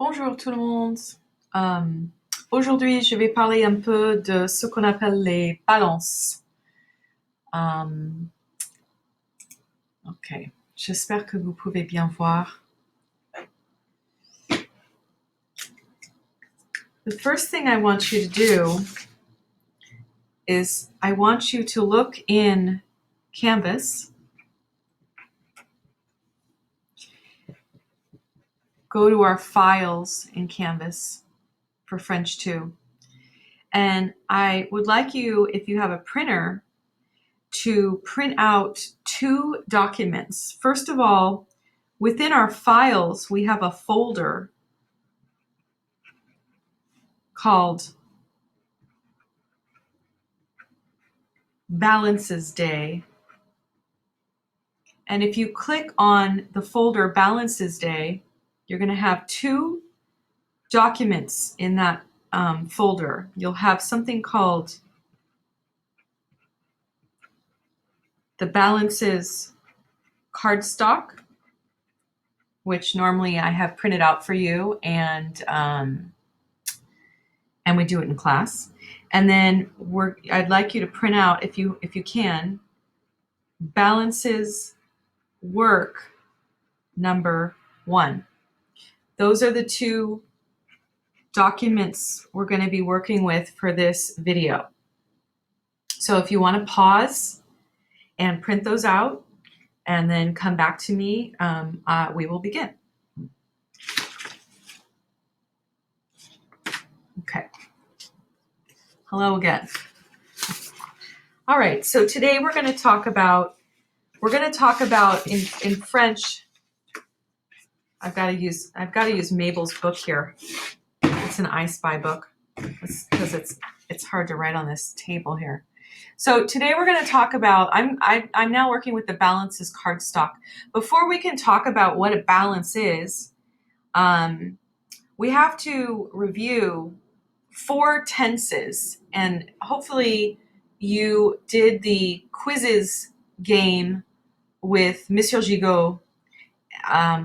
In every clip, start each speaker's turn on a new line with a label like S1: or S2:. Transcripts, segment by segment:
S1: Bonjour tout le monde. Aujourd'hui, je vais parler un peu de ce qu'on appelle les balances. Ok, j'espère que vous pouvez bien voir. The first thing I want you to do is I want you to look in Canvas. Go to our files in Canvas for French 2. And I would like you, if you have a printer, to print out 2 documents. First of all, within our files, we have a folder called Balances Day. And if you click on the folder Balances Day, you're going to have 2 documents in that folder. You'll have something called the Balances cardstock, which normally I have printed out for you, and we do it in class. And then I'd like you to print out, if you can, Balances Work number 1. Those are the 2 documents we're going to be working with for this video. So if you want to pause and print those out and then come back to me, we will begin. Okay. Hello again. All right, so today we're going to talk about in French. I've got to use Mabel's book here. It's an I Spy book because it's hard to write on this table here. So today we're going to talk about, I'm now working with the Balances cardstock. Before we can talk about what a balance is, we have to review 4 tenses, and hopefully you did the quizzes game with Monsieur Gigot,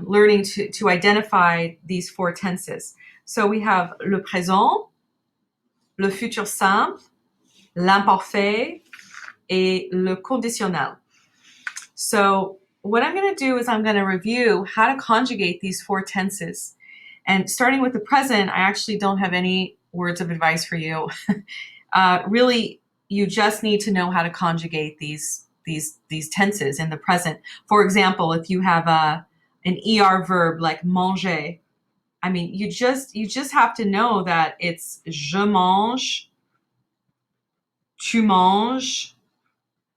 S1: learning to identify these 4 tenses. So we have le présent, le futur simple, l'imparfait, et le conditionnel. So what I'm going to do is I'm going to review how to conjugate these 4 tenses. And starting with the present, I actually don't have any words of advice for you. Really, you just need to know how to conjugate these tenses in the present. For example, if you have an ER verb like manger, I mean, you just have to know that it's je mange, tu manges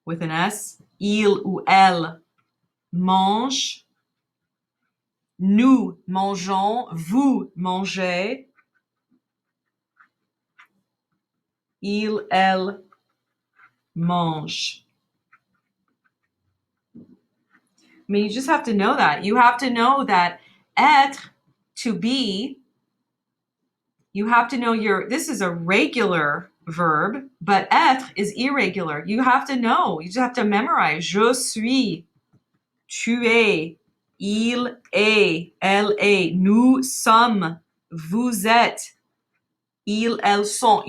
S1: with an S, il ou elle mange, nous mangeons, vous mangez, il, elle mange. I mean, you just have to know that. You have to know that être, to be, you have to know this is a regular verb, but être is irregular. You have to know. You just have to memorize. Je suis, tu es, il est, elle est, nous sommes, vous êtes, ils, elles sont.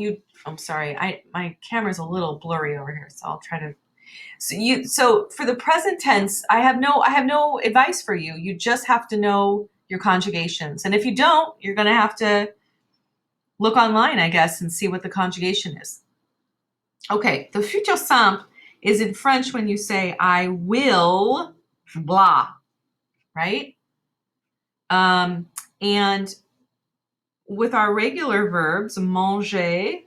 S1: I'm sorry, my camera's a little blurry over here, so I'll try to. So for the present tense, I have no advice for you. You just have to know your conjugations, and if you don't, you're going to have to look online, I guess, and see what the conjugation is. Okay, the futur simple is in French when you say I will blah, right? And with our regular verbs, manger,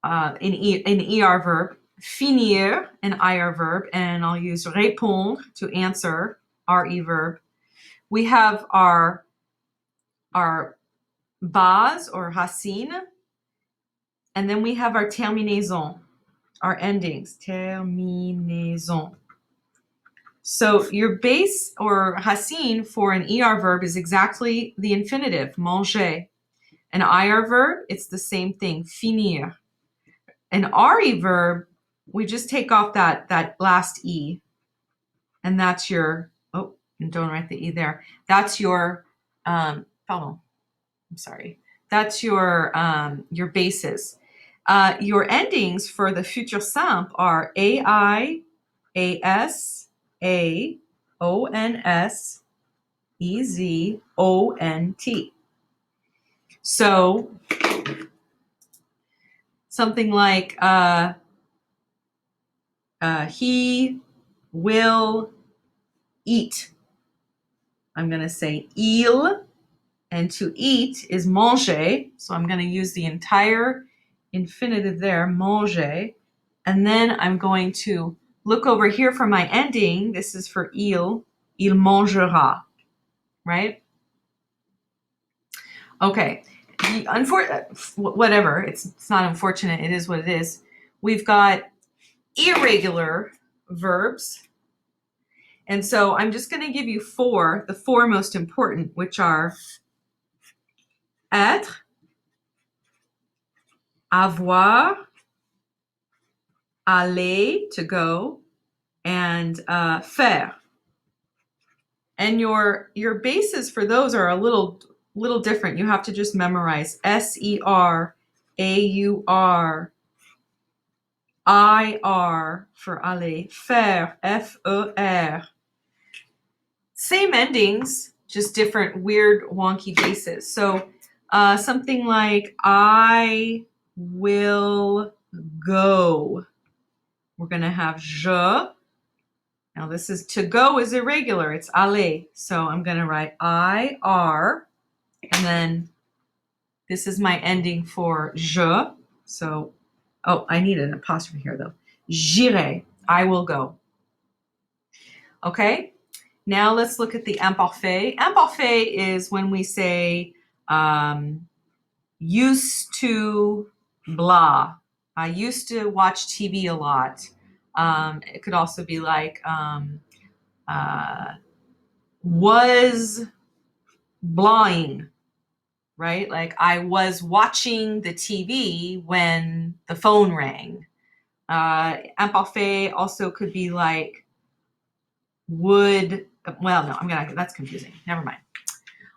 S1: an ER verb, finir, an IR verb, and I'll use répondre to answer, RE verb. We have our base or racine, and then we have our terminaison, our endings, terminaison. So your base or racine for an ER verb is exactly the infinitive, manger. An IR verb, it's the same thing, finir. An RE verb, we just take off that last E, and that's your, oh, and don't write the E there. That's your, pardon, I'm sorry. That's your bases. Your endings for the future simple are AI, AS, A, ONS, EZ, ONT. So something like he will eat. I'm going to say il, and to eat is manger. So I'm going to use the entire infinitive there, manger. And then I'm going to look over here for my ending. This is for il mangera, right? Okay. Whatever. It's not unfortunate. It is what it is. We've got irregular verbs. And so I'm just going to give you the four most important, which are être, avoir, aller, to go, and faire. And your bases for those are a little different. You have to just memorize SER, AUR, IR for aller, faire, FER. Same endings, just different weird wonky bases. So something like I will go. We're going to have je. Now this is to go is irregular. It's aller. So I'm going to write IR. And then this is my ending for je. So, oh, I need an apostrophe here though. J'irai. I will go. Okay. Now let's look at the imparfait. Imparfait is when we say used to blah. I used to watch TV a lot. It could also be like was blind, right? Like I was watching the TV when the phone rang. Imparfait also could be like that's confusing. Never mind.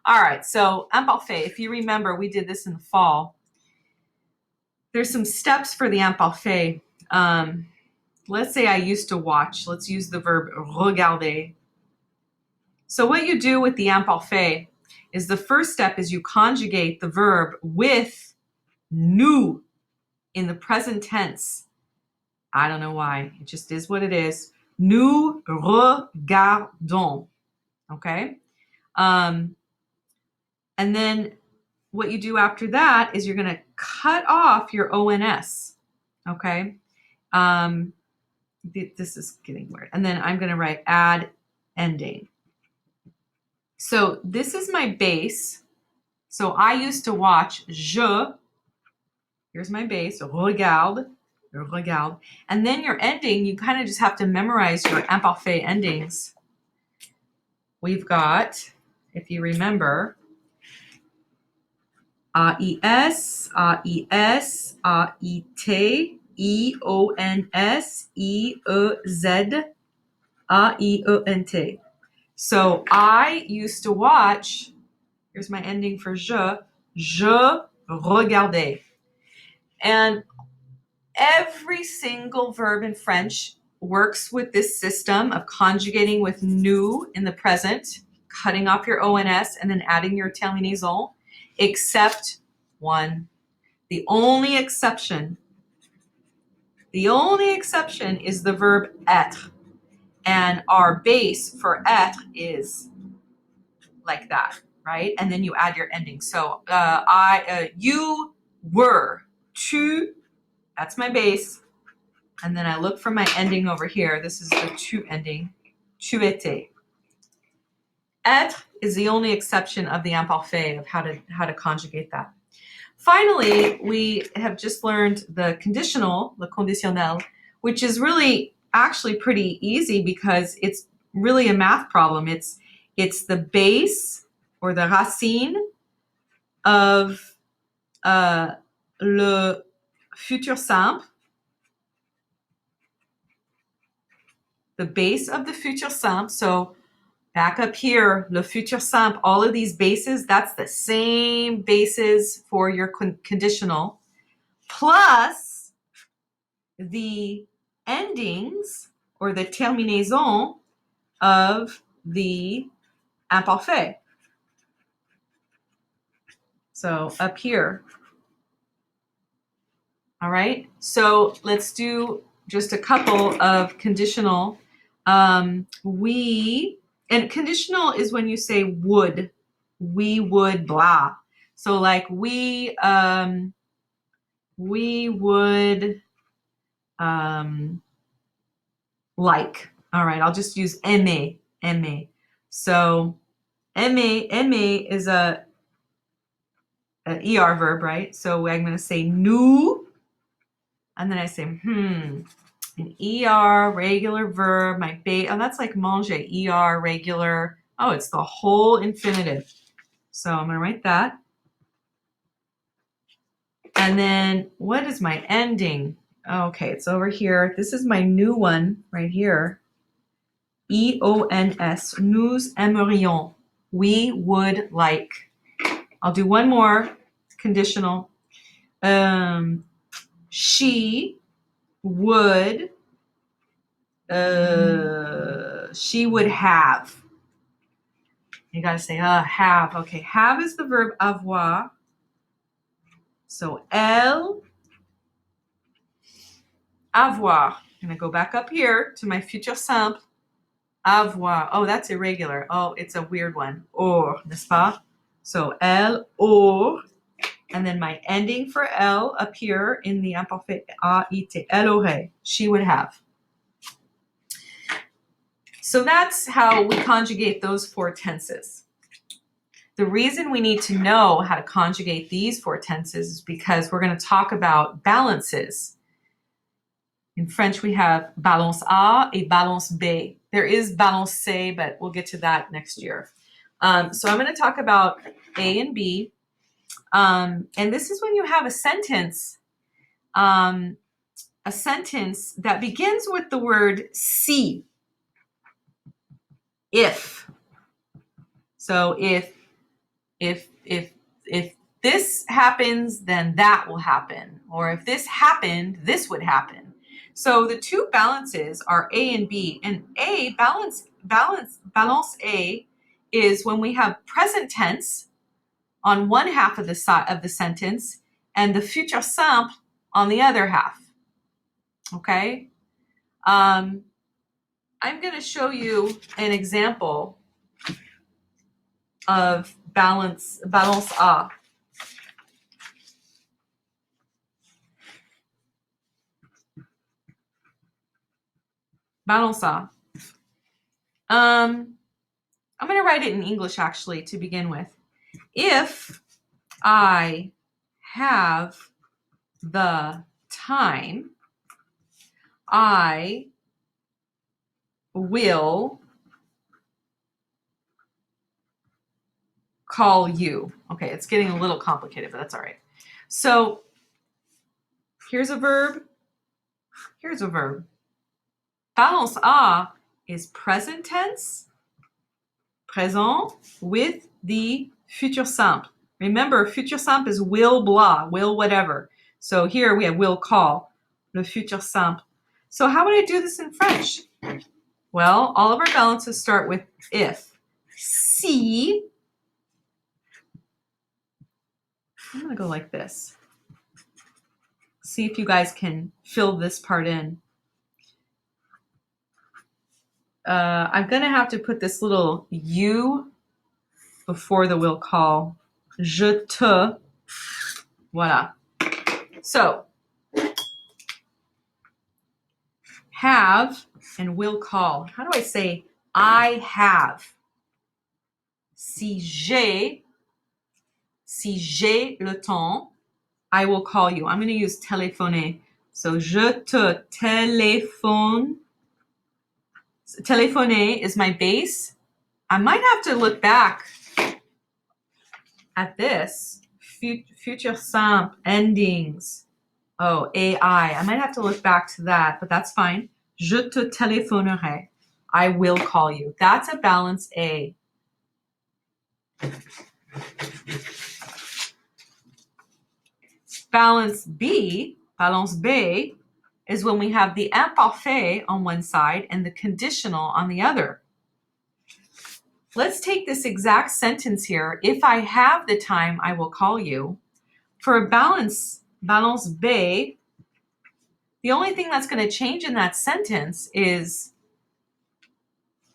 S1: All right, so imparfait, if you remember, we did this in the fall. There's some steps for the imparfait. Let's say I used to watch. Let's use the verb regarder. So what you do with the imparfait is the first step is you conjugate the verb with nous in the present tense. I don't know why. It just is what it is. Nous regardons. Okay? And then what you do after that is you're going to cut off your ONS. Okay? This is getting weird. And then I'm going to write add ending. So this is my base. So I used to watch je. Here's my base. Regarde. And then your ending, you kind of just have to memorize your imparfait endings. We've got, if you remember, AIS, AIS, AIT, EONS, EEZ, AIENT. So I used to watch, here's my ending for je regardais. And every single verb in French works with this system of conjugating with nous in the present, cutting off your ONS, and then adding your terminaison, except one. The only exception is the verb être. And our base for être is like that, right? And then you add your ending. So you were, tu, that's my base. And then I look for my ending over here. This is the tu ending. Tu étais. Être is the only exception of the imparfait of how to conjugate that. Finally, we have just learned the conditional, le conditionnel, which is really actually pretty easy because it's really a math problem. It's the base or the racine of le futur simple. The base of the futur simple. So Back up here, le futur simple, all of these bases, that's the same bases for your conditional, plus the endings or the terminaison of the imparfait. So up here. All right, so let's do just a couple of conditional. And conditional is when you say would, we would blah. So like we would like. All right, I'll just use aimer, aimer. So aimer is a ER verb, right? So I'm going to say nous, and then I say an ER regular verb. Oh, that's like manger, ER regular. Oh, it's the whole infinitive. So I'm going to write that. And then what is my ending? Okay, it's over here. This is my new one right here. EONS, nous aimerions. We would like. I'll do one more conditional. She would have. You got to say have. Okay, have is the verb avoir. So elle, avoir. I'm going to go back up here to my future simple. Avoir. Oh, that's irregular. Oh, it's a weird one. Or, n'est-ce pas? So elle, or. And then my ending for elle up here in the imparfait A-I-T. Elle aurait. She would have. So that's how we conjugate those four tenses. The reason we need to know how to conjugate these four tenses is because we're going to talk about balances. In French, we have balance A et balance B. There is balance C, but we'll get to that next year. So I'm going to talk about A and B. And this is when you have a sentence that begins with the word si. If. So if this happens, then that will happen. Or if this happened, this would happen. So the two balances are A and B. And A, balance A is when we have present tense on one half of the sentence and the future simple on the other half. Okay? I'm going to show you an example of balance A. Balance A. I'm going to write it in English actually to begin with. If I have the time, I will call you. Okay, it's getting a little complicated, but that's all right. So here's a verb. Here's a verb. Balance A is present tense, présent, with the futur simple. Remember, futur simple is will blah, will whatever. So here we have will call, le futur simple. So how would I do this in French? Well, all of our balances start with if. Si. I'm going to go like this. See if you guys can fill this part in. I'm going to have to put this little U before the will call. Je te. Voilà. So, have and will call. How do I say I have? Si j'ai le temps, I will call you. I'm going to use téléphoner. So, je te téléphone. Téléphoner is my base. I might have to look back at this. Future simple, endings. Oh, AI. I might have to look back to that, but that's fine. Je te téléphonerai. I will call you. That's a balance A. Balance B is when we have the imparfait on one side and the conditional on the other. Let's take this exact sentence here. If I have the time, I will call you. For a balance B, the only thing that's going to change in that sentence is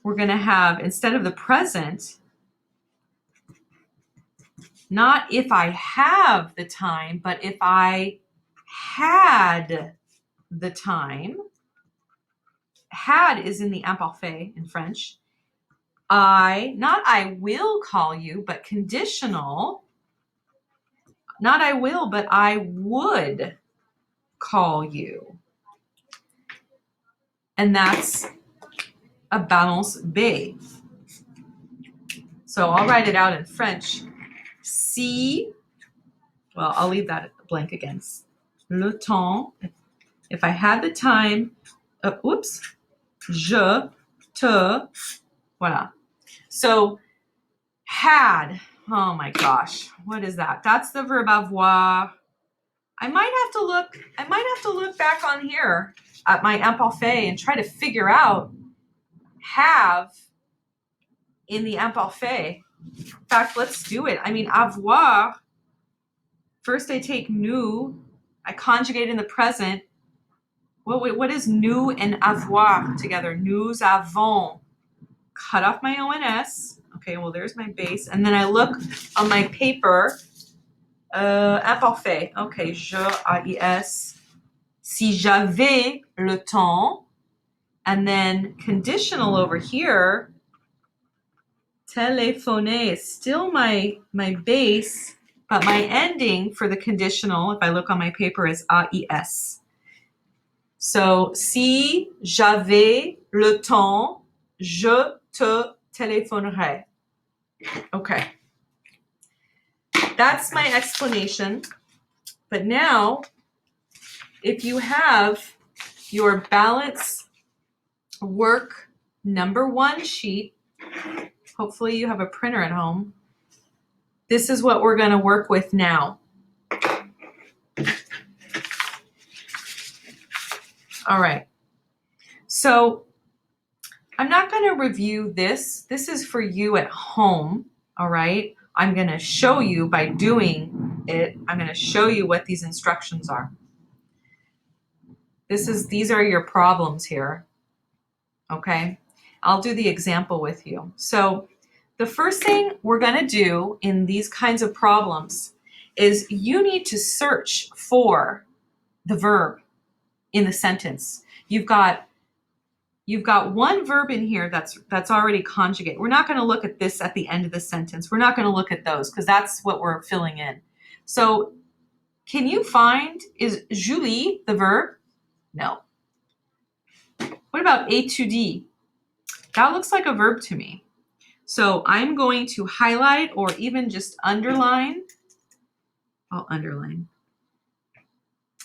S1: we're going to have, instead of the present, not if I have the time, but if I had the time. Had is in the imparfait in French. Not I will call you, but conditional. Not I will, but I would call you. And that's a balance B. So I'll write it out in French. Si, well, I'll leave that blank again. Le temps, if I had the time, je, te, voilà. So had, oh my gosh, what is that? That's the verb avoir. I might have to look back on here at my imparfait and try to figure out have in the imparfait. In fact, let's do it. I mean, avoir, first I take nous, I conjugate in the present. What is nous and avoir together? Nous avons. Cut off my ONS. Okay, well, there's my base. And then I look on my paper, imparfait. Okay, je, AIS. Si j'avais le temps. And then conditional over here, téléphoner is still my base, but my ending for the conditional, if I look on my paper, is AIS. So, si j'avais le temps, je te téléphonerai. Okay. That's my explanation. But now, if you have your balance work number 1 sheet, hopefully you have a printer at home, this is what we're going to work with now. All right. So I'm not going to review this. This is for you at home, all right? I'm going to show you by doing it. I'm going to show you what these instructions are. These are your problems here, okay? I'll do the example with you. So the first thing we're going to do in these kinds of problems is you need to search for the verb in the sentence. You've got one verb in here that's already conjugate. We're not going to look at this at the end of the sentence. We're not going to look at those because that's what we're filling in. So can you find, is Julie the verb? No. What about étudier? That looks like a verb to me. So I'm going to highlight or even just underline. I'll underline.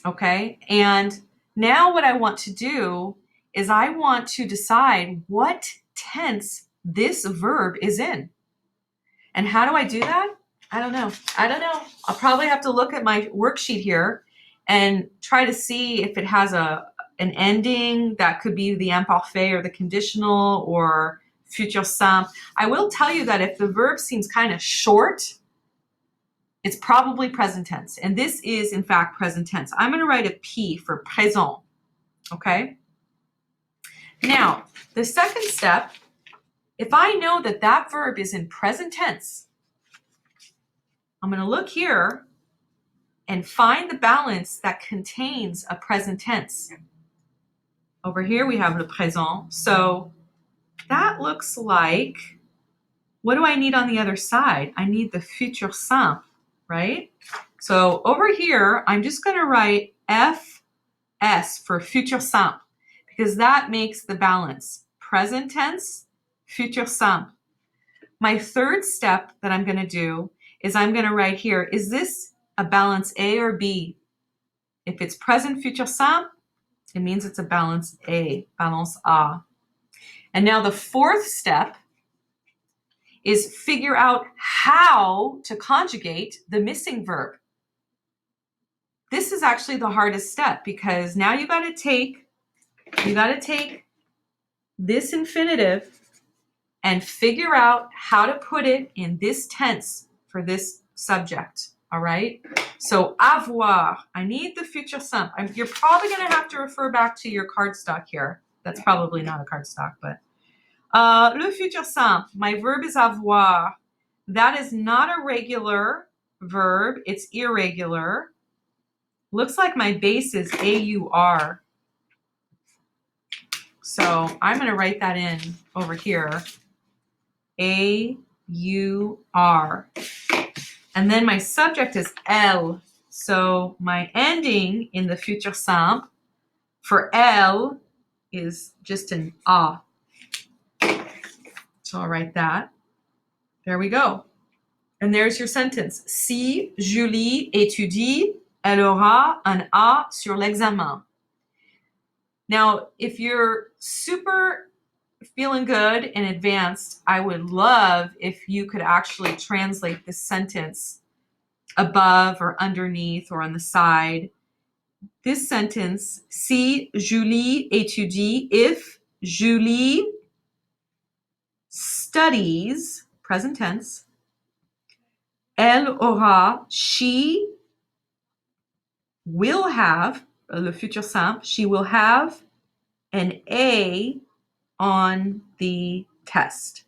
S1: Okay, and now what I want to do is I want to decide what tense this verb is in. And how do I do that? I don't know. I'll probably have to look at my worksheet here and try to see if it has an ending that could be the imparfait or the conditional or futur simple. I will tell you that if the verb seems kind of short, it's probably present tense. And this is, in fact, present tense. I'm going to write a P for présent. Okay? Now, the second step, if I know that that verb is in present tense, I'm going to look here and find the balance that contains a present tense. Over here we have le présent. So that looks like, what do I need on the other side? I need the futur simple, right? So over here, I'm just going to write FS for futur simple because that makes the balance. Present tense, futur simple. My third step that I'm going to do is I'm going to write here, is this a balance A or B? If it's present futur simple, it means it's a balance A, balance A. And now the fourth step is figure out how to conjugate the missing verb. This is actually the hardest step because now you got to take this infinitive and figure out how to put it in this tense for this subject. All right. So avoir, I need the future simple. You're probably going to have to refer back to your cardstock here. That's probably not a cardstock, but le futur simple. My verb is avoir. That is not a regular verb. It's irregular. Looks like my base is AUR. So I'm going to write that in over here. AUR. And then my subject is L. So my ending in the futur simple for L is just an A. So I'll write that. There we go. And there's your sentence. Si Julie étudie, elle aura un A sur l'examen. Now, if you're super feeling good and advanced, I would love if you could actually translate this sentence above or underneath or on the side. This sentence, si Julie étudie, if Julie studies, present tense, elle aura, she will have, le futur simple, she will have an A on the test.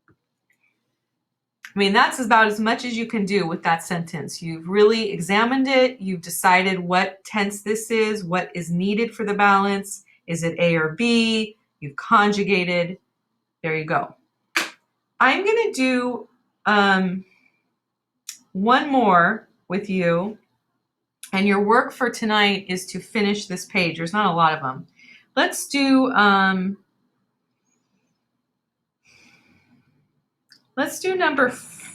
S1: I mean, that's about as much as you can do with that sentence. You've really examined it. You've decided what tense this is, what is needed for the balance. Is it A or B? You've conjugated. There you go. I'm going to do one more with you. And your work for tonight is to finish this page. There's not a lot of them. Let's do number 4.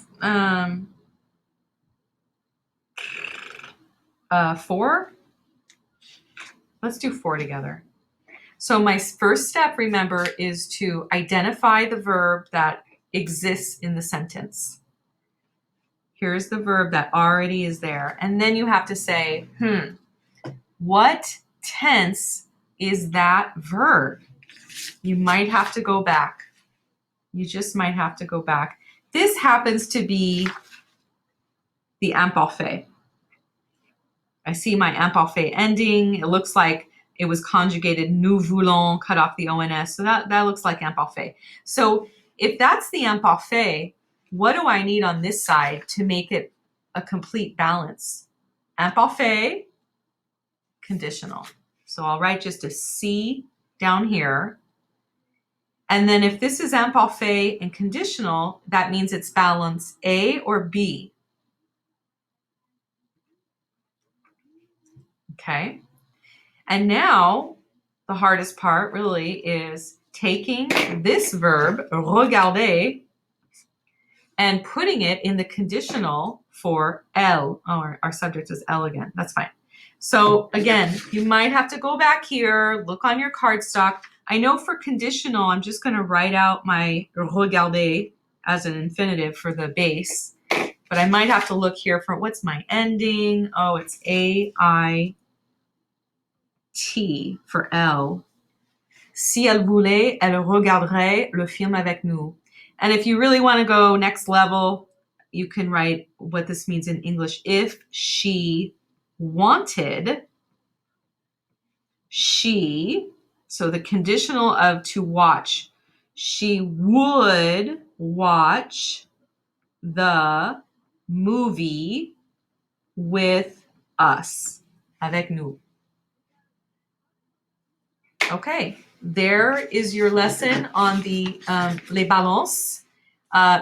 S1: Let's do 4 together. So my first step, remember, is to identify the verb that exists in the sentence. Here's the verb that already is there. And then you have to say, what tense is that verb? You might have to go back. You just might have to go back. This happens to be the imparfait. I see my imparfait ending. It looks like it was conjugated nous voulons, cut off the ONS. So that looks like imparfait. So if that's the imparfait, what do I need on this side to make it a complete balance? Imparfait, conditional. So I'll write just a C down here. And then if this is imparfait and conditional, that means it's balance A or B. Okay. And now the hardest part really is taking this verb, regarder, and putting it in the conditional for L. Oh, our subject is L again. That's fine. So again, you might have to go back here, look on your cardstock. I know for conditional, I'm just going to write out my regarder as an infinitive for the base. But I might have to look here for what's my ending. Oh, it's AIT for L. Si elle voulait, elle regarderait le film avec nous. And if you really want to go next level, you can write what this means in English. If she wanted, she, so the conditional of to watch, she would watch the movie with us, avec nous. Okay, there is your lesson on the les balances.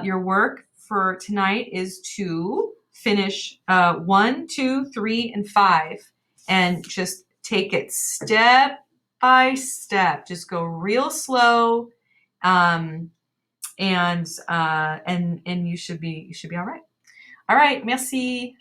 S1: Your work for tonight is to finish 1, 2, 3, and 5, and just take it step by step. Just go real slow, and you should be all right. All right, merci.